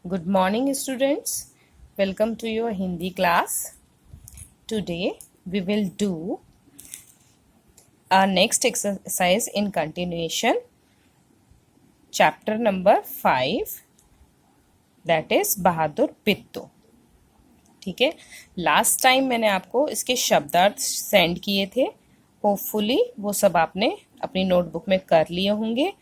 Good morning, students. Welcome to your Hindi class. Today we will do our next exercise in continuation, chapter number 5, that is बहादुर पित्तू. ठीक है. Last time मैंने आपको इसके शब्दार्थ send किए थे. होपफुली वो सब आपने अपनी नोटबुक में कर लिए होंगे.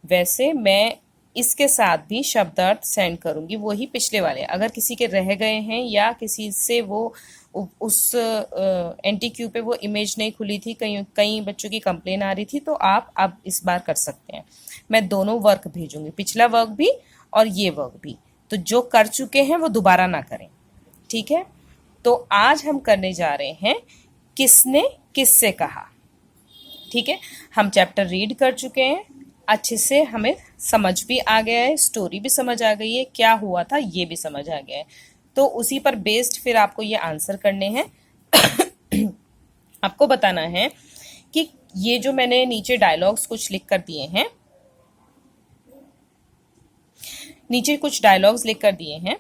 वैसे मैं इसके साथ भी शब्दार्थ सेंड करूंगी, वही पिछले वाले. अगर किसी के रह गए हैं या किसी से वो उस NTQ पे वो इमेज नहीं खुली थी, कई बच्चों की कंप्लेन आ रही थी, तो आप अब इस बार कर सकते हैं. मैं दोनों वर्क भेजूंगी, पिछला वर्क भी और ये वर्क भी. तो जो कर चुके हैं वो दोबारा ना करें. ठीक है. तो आज हम करने जा रहे हैं किसने किससे कहा. ठीक है. हम चैप्टर रीड कर चुके हैं, अच्छे से हमें समझ भी आ गया है, स्टोरी भी समझ आ गई है, क्या हुआ था ये भी समझ आ गया है. तो उसी पर बेस्ड फिर आपको ये आंसर करने हैं. आपको बताना है कि ये जो मैंने नीचे डायलॉग्स कुछ लिख कर दिए हैं, नीचे कुछ डायलॉग्स लिख कर दिए हैं.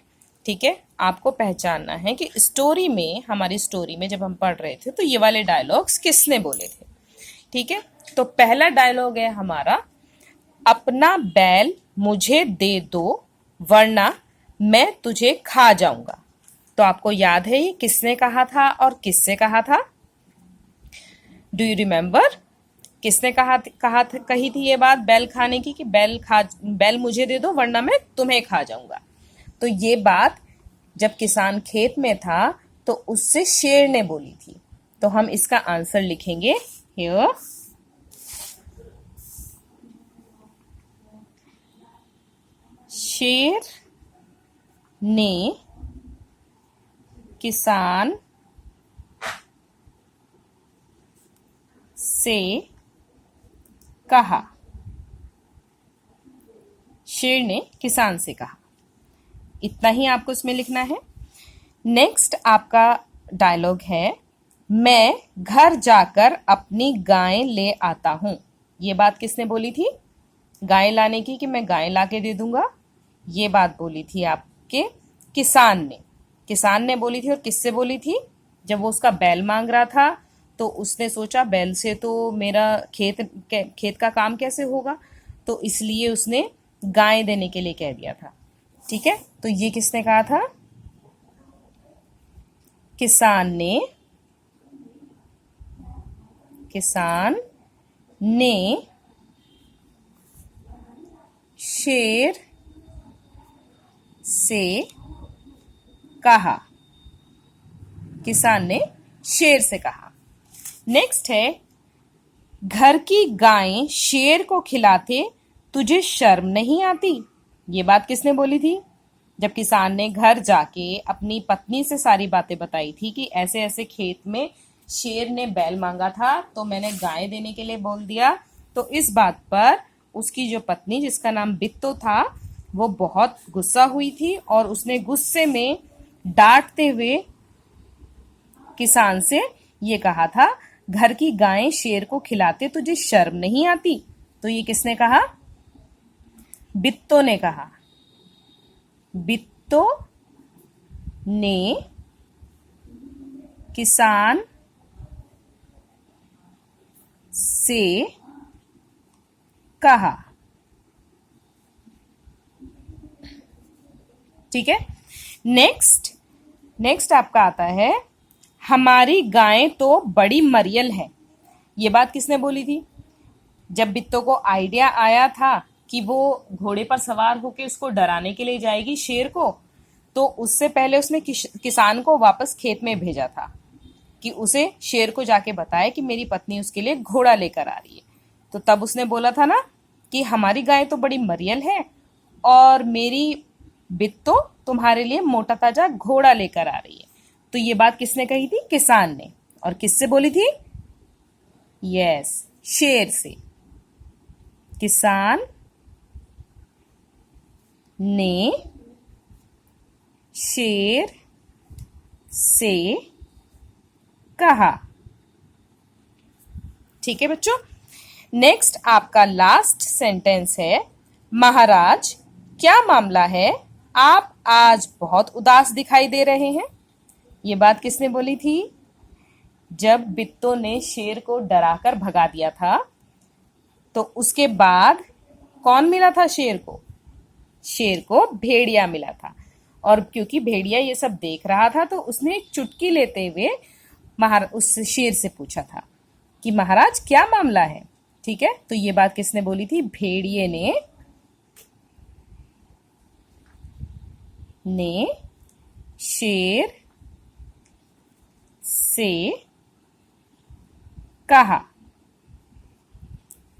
ठीक है. आपको पहचानना है कि स्टोरी में, हमारी स्टोरी में जब हम पढ़ रहे थे तो ये वाले डायलॉग्स किसने बोले थे. ठीक है. तो पहला डायलॉग है हमारा, अपना बैल मुझे दे दो वरना मैं तुझे खा जाऊंगा. तो आपको याद है ये किसने कहा था और किससे कहा था. डू यू रिमेम्बर किसने कही थी ये बात बैल खाने की, कि बैल मुझे दे दो वरना मैं तुम्हें खा जाऊंगा. तो ये बात जब किसान खेत में था तो उससे शेर ने बोली थी. तो हम इसका आंसर लिखेंगे हियर. शेर ने किसान से कहा. शेर ने किसान से कहा. इतना ही आपको इसमें लिखना है. नेक्स्ट आपका डायलॉग है, मैं घर जाकर अपनी गाय ले आता हूं. ये बात किसने बोली थी. गाय लाने की, कि मैं गाय लाके दे दूंगा. ये बात बोली थी आपके किसान ने. किसान ने बोली थी. और किससे बोली थी. जब वो उसका बैल मांग रहा था तो उसने सोचा बैल से तो मेरा खेत का काम कैसे होगा, तो इसलिए उसने गाय देने के लिए कह दिया था. ठीक है. तो ये किसने कहा था. किसान ने शेर से कहा. किसान ने शेर से कहा. नेक्स्ट है, घर की गाय शेर को खिलाते तुझे शर्म नहीं आती. ये बात किसने बोली थी. जब किसान ने घर जाके अपनी पत्नी से सारी बातें बताई थी कि ऐसे ऐसे खेत में शेर ने बैल मांगा था तो मैंने गाय देने के लिए बोल दिया. तो इस बात पर उसकी जो पत्नी, जिसका नाम बित्तो था, वो बहुत गुस्सा हुई थी और उसने गुस्से में डांटते हुए किसान से ये कहा था, घर की गायें शेर को खिलाते तुझे शर्म नहीं आती. तो ये किसने कहा. बित्तो ने कहा. बित्तो ने किसान से कहा. ठीक है. नेक्स्ट आपका आता है, हमारी गाय तो बड़ी मरियल है. ये बात किसने बोली थी. जब बित्तो को आइडिया आया था कि वो घोड़े पर सवार होकर उसको डराने के लिए जाएगी शेर को, तो उससे पहले उसने किसान को वापस खेत में भेजा था कि उसे शेर को जाके बताए कि मेरी पत्नी उसके लिए घोड़ा लेकर आ रही है. तो तब उसने बोला था ना कि हमारी गाय तो बड़ी मरियल है और मेरी बित्तो तुम्हारे लिए मोटा ताजा घोड़ा लेकर आ रही है. तो ये बात किसने कही थी. किसान ने. और किससे बोली थी. यस, शेर से. किसान ने शेर से कहा. ठीक है बच्चों. नेक्स्ट आपका लास्ट सेंटेंस है, महाराज क्या मामला है. आप आज बहुत उदास दिखाई दे रहे हैं। ये बात किसने बोली थी? जब बिट्टो ने शेर को डराकर भगा दिया था तो उसके बाद कौन मिला था शेर को? शेर को भेड़िया मिला था। और क्योंकि भेड़िया ये सब देख रहा था तो उसने एक चुटकी लेते हुए उस शेर से पूछा था कि महाराज क्या मामला है। ठीक है, तो ये बात किसने बोली थी? भेड़िए ने शेर से कहा।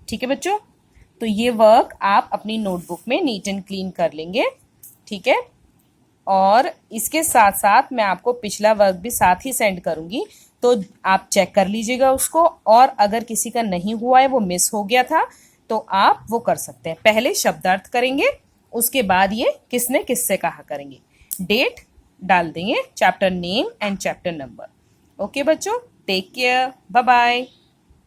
ठीक है बच्चों, तो ये वर्क आप अपनी नोटबुक में नीट एंड क्लीन कर लेंगे। ठीक है, और इसके साथ साथ मैं आपको पिछला वर्क भी साथ ही सेंड करूंगी, तो आप चेक कर लीजिएगा उसको। और अगर किसी का नहीं हुआ है, वो मिस हो गया था, तो आप वो कर सकते हैं। पहले शब्दार्थ करेंगे, उसके बाद ये किसने किससे कहा करेंगे। डेट डाल देंगे, chapter name and chapter number. Okay बच्चों, टेक केयर, बाय बाय।